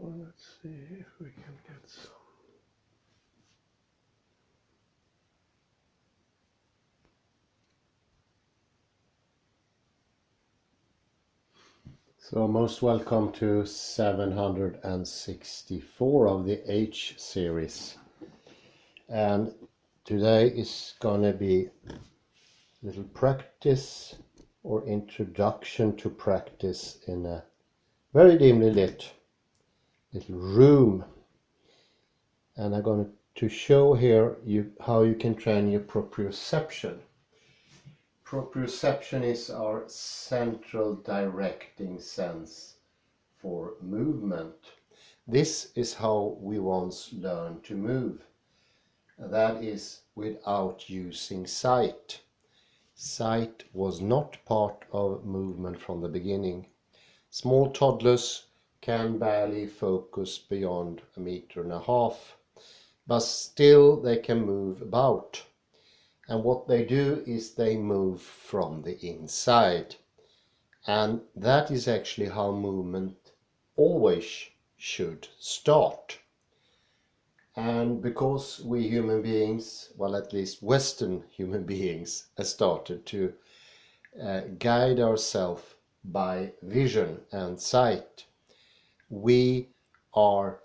Well, let's see if we can get some. So most welcome to 764 of the H series. And today is gonna be a little practice or introduction to practice in a very dimly lit little room. And I'm going to show here how you can train your proprioception. Proprioception is our central directing sense for movement. This is how we once learned to move. That is without using sight. Sight was not part of movement from the beginning. Small toddlers can barely focus beyond 1.5 meters, but still they can move about. And what they do is they move from the inside. And that is actually how movement always should start. And because we human beings, well, at least Western human beings, have started to guide ourselves by vision and sight, we are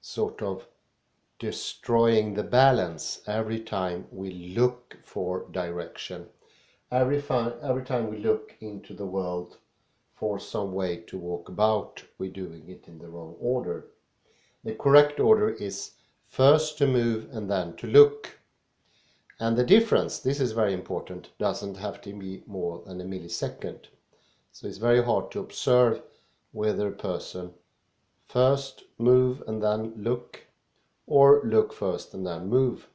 sort of destroying the balance every time we look for direction. Every time we look into the world for some way to walk about, we're doing it in the wrong order. The correct order is first to move and then to look. And the difference, this is very important, doesn't have to be more than a millisecond. So it's very hard to observe whether a person first move and then look, or look first and then move.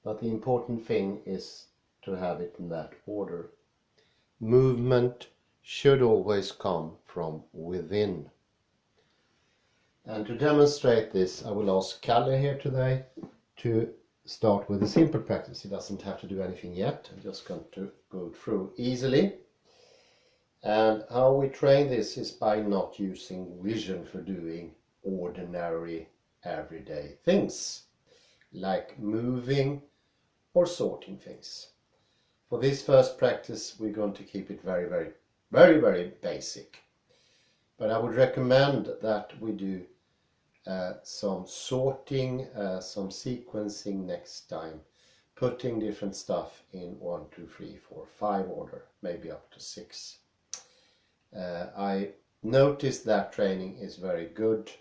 But the important thing is to have it in that order. Movement should always come from within. And to demonstrate this, I will ask Kalle here today to start with a simple practice. He doesn't have to do anything yet. I'm just going to go through easily. And how we train this is by not using vision for doing ordinary everyday things, like moving or sorting things. For this first practice, we're going to keep it very basic. But I would recommend that we do some sorting, some sequencing next time, putting different stuff in 1, 2, 3, 4, 5 order, maybe up to 6. I noticed that training is very good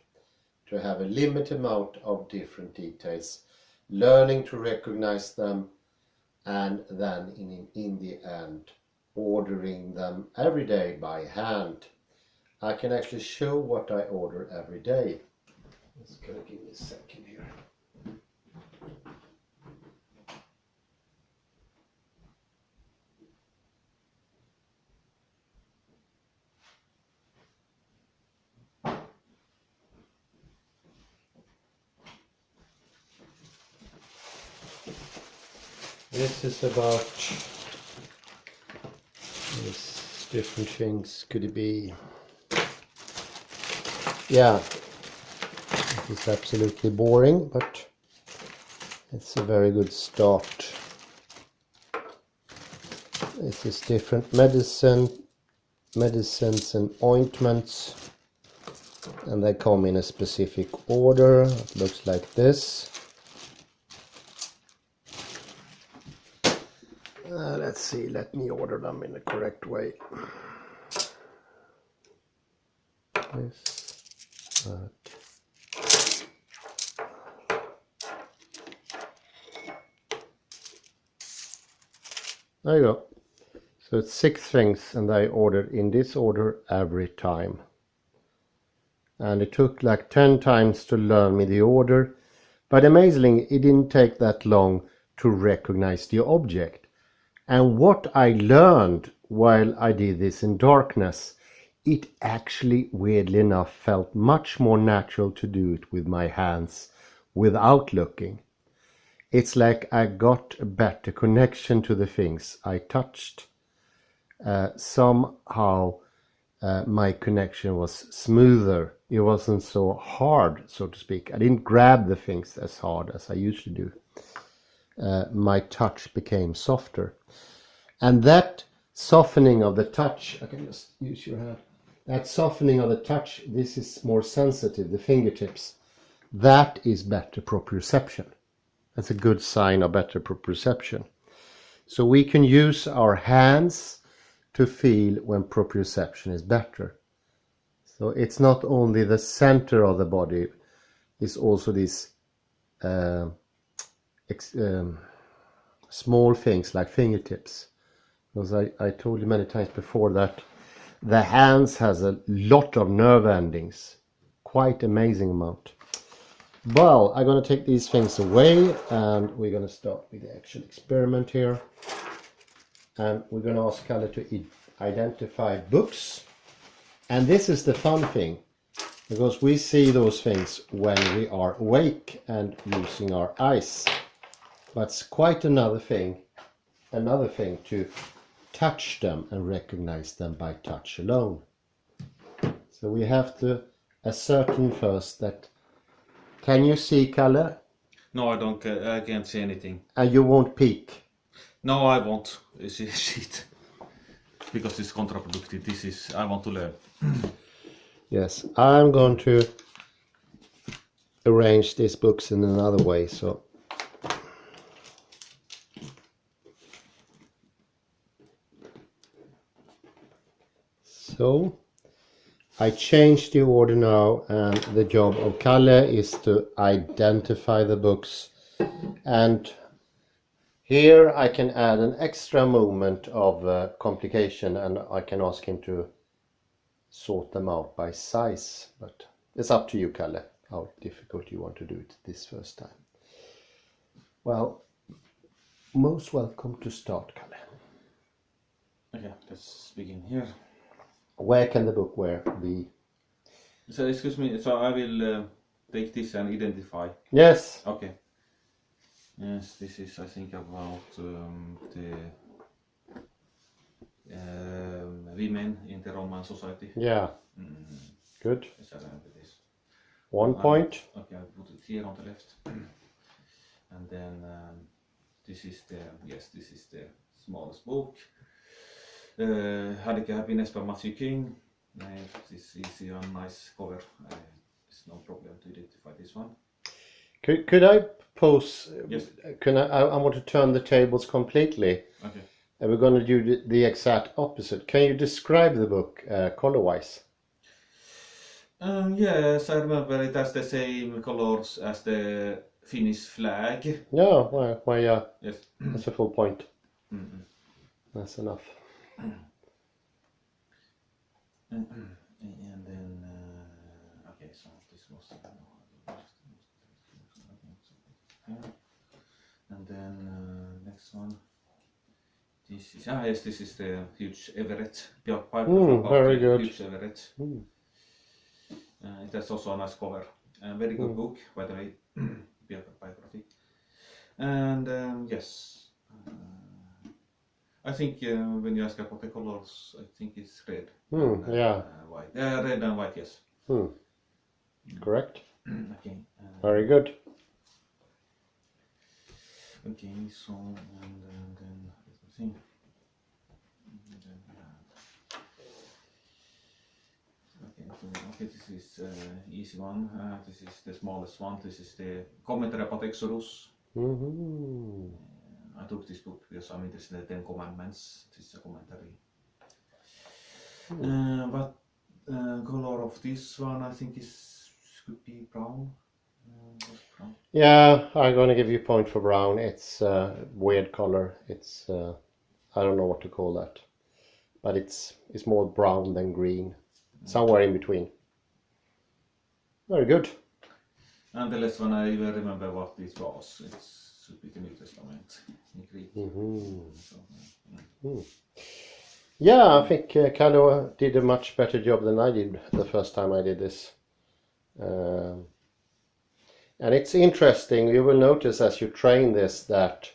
to have a limited amount of different details, learning to recognize them, and then in the end ordering them every day by hand. I can actually show what I order every day. Just gonna give me a second here. This is about these different things. Could it be? Yeah, it is absolutely boring, but it's a very good start. This is different medicines and ointments, and they come in a specific order. It looks like this. Let's see, let me order them in the correct way. This, that. There you go. So it's 6 things, and I ordered in this order every time. And it took like 10 times to learn me the order, but amazingly it didn't take that long to recognize the object. And what I learned while I did this in darkness, it actually, weirdly enough, felt much more natural to do it with my hands without looking. It's like I got a better connection to the things I touched. Somehow my connection was smoother. It wasn't so hard, so to speak. I didn't grab the things as hard as I usually do. My touch became softer. And that softening of the touch, I can just use your hand. That softening of the touch, this is more sensitive, the fingertips. That is better proprioception. That's a good sign of better proprioception. So we can use our hands to feel when proprioception is better. So it's not only the center of the body, it's also these small things like fingertips. Because I told you many times before that the hands has a lot of nerve endings, quite amazing amount. Well, I'm going to take these things away and we're going to start with the actual experiment here. And we're going to ask Kalle to identify books. And this is the fun thing, because we see those things when we are awake and using our eyes. But it's quite another thing to touch them and recognize them by touch alone. So we have to ascertain first that, can you see, Kalle? No, I can't see anything. And you won't peek? No, I won't see it. Because it's counterproductive. I want to learn. Yes, I'm going to arrange these books in another way, so I changed the order now, and the job of Kalle is to identify the books, and here I can add an extra moment of complication, and I can ask him to sort them out by size, but it's up to you, Kalle, how difficult you want to do it this first time. Well, most welcome to start, Kalle. Okay, let's begin here. Where can the book be? So, excuse me, so I will take this and identify. Yes. Okay. Yes, this is, I think, about the women in the Roman society. Yeah. Good. Yes, I remember this. 1 point. Okay, I put it here on the left. And then this is the smallest book. Heidegger Happiness by Matthew King. This is a nice cover. It's no problem to identify this one. Could I pose? Yes. I want to turn the tables completely. Okay. And we're going to do the exact opposite. Can you describe the book color-wise? Yes, I remember it has the same colors as the Finnish flag. Yeah, well, yeah. Yes. That's a full point. Mm-hmm. That's enough. And then, okay, so this was, and then next one. This is, yes, this is the huge Everett. Very good. Huge Everett. It has also a nice cover. Very good book, by the way, biography. And yes, I think when you ask about the colors, I think it's red. Yeah. White. Red and white, yes. Correct. Okay. Very good. Okay, so and then let me see. Okay, this is easy one. This is the smallest one. This is the commentary about Exodus. I took this book because I'm interested in the 10 Commandments. This is a commentary. But color of this one, I think could be brown. Brown. Yeah, I'm going to give you a point for brown. It's a weird color. It's I don't know what to call that, but it's more brown than green, somewhere in between. Very good. And the last one, I even remember what this was. It should be the New Testament in Greek. Yeah, I think Kalle did a much better job than I did the first time I did this. And it's interesting, you will notice as you train this that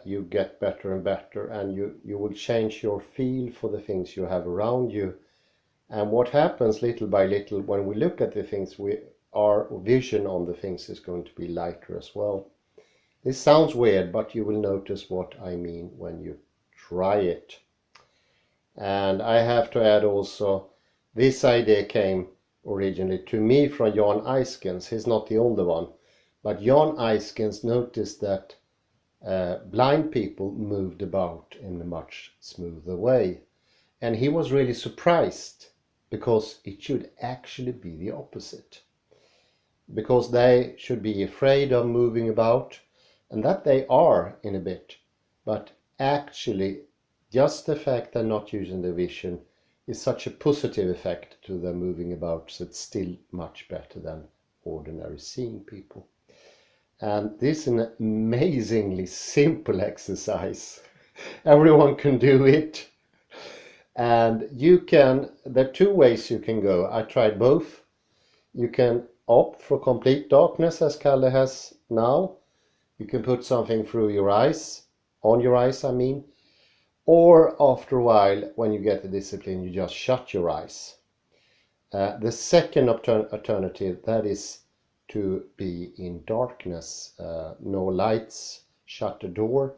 you get better and better, and you will change your feel for the things you have around you. And what happens little by little when we look at the things, our vision on the things is going to be lighter as well. This sounds weird, but you will notice what I mean when you try it. And I have to add also, this idea came originally to me from Jan Eiskens. He's not the only one, but Jan Eiskens noticed that blind people moved about in a much smoother way. And he was really surprised, because it should actually be the opposite. Because they should be afraid of moving about, and that they are in a bit. But actually, just the fact they're not using the vision is such a positive effect to them moving about, so it's still much better than ordinary seeing people. And this is an amazingly simple exercise. Everyone can do it. And there are two ways you can go. I tried both. You can opt for complete darkness, as Kalle has now. You can put something through your eyes, on your eyes I mean. Or after a while, when you get the discipline, you just shut your eyes. The second alternative, that is to be in darkness, no lights, shut the door.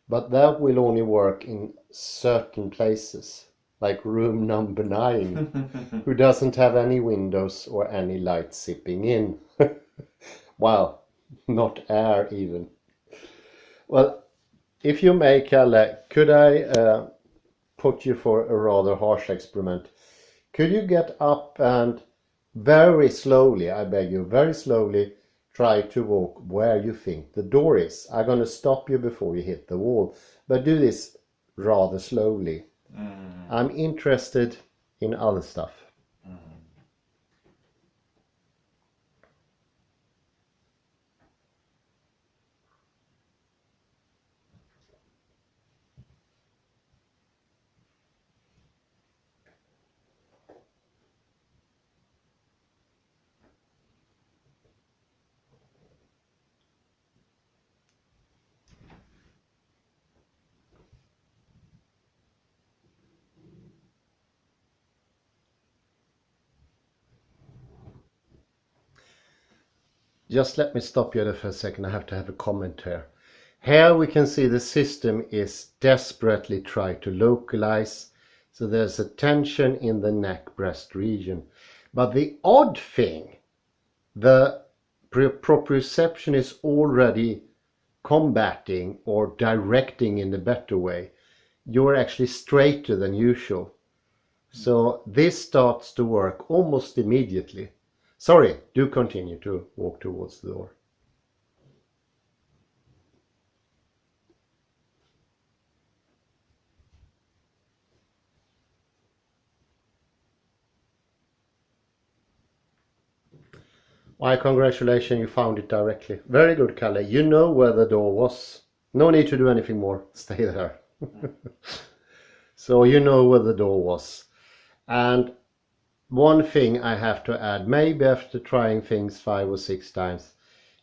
But that will only work in certain places, like room number 9, who doesn't have any windows or any light sipping in. Well, not air even. Well, if you may, Kalle, could I put you for a rather harsh experiment? Could you get up and very slowly, I beg you, very slowly try to walk where you think the door is? I'm going to stop you before you hit the wall, but do this rather slowly. I'm interested in other stuff. Just let me stop you there for a second. I have to have a comment here. Here we can see the system is desperately trying to localize. So there's a tension in the neck breast region. But the odd thing, the proprioception is already combating or directing in a better way. You're actually straighter than usual. So this starts to work almost immediately. Sorry, do continue to walk towards the door. Why, congratulations, you found it directly. Very good, Kalle. You know where the door was. No need to do anything more. Stay there. So you know where the door was. And one thing I have to add, maybe after trying things 5 or 6 times,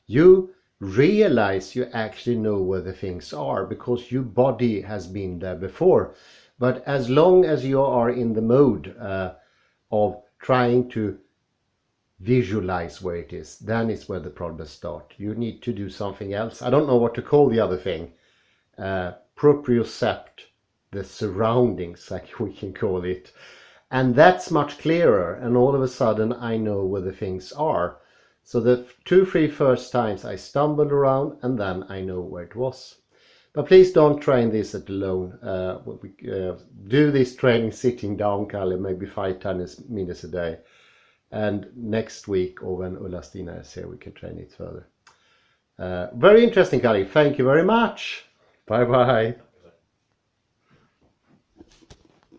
you realize you actually know where the things are because your body has been there before. But as long as you are in the mode of trying to visualize where it is, then it's where the problems start. You need to do something else. I don't know what to call the other thing. Propriocept, the surroundings, like we can call it. And that's much clearer, and all of a sudden I know where the things are. So the 2-3 first times I stumbled around, and then I know where it was. But please don't train this alone. Do this training sitting down, Kalle, maybe 5-10 minutes a day. And next week, or when Ulla-Stina is here, we can train it further. Very interesting, Kalle. Thank you very much. Bye-bye.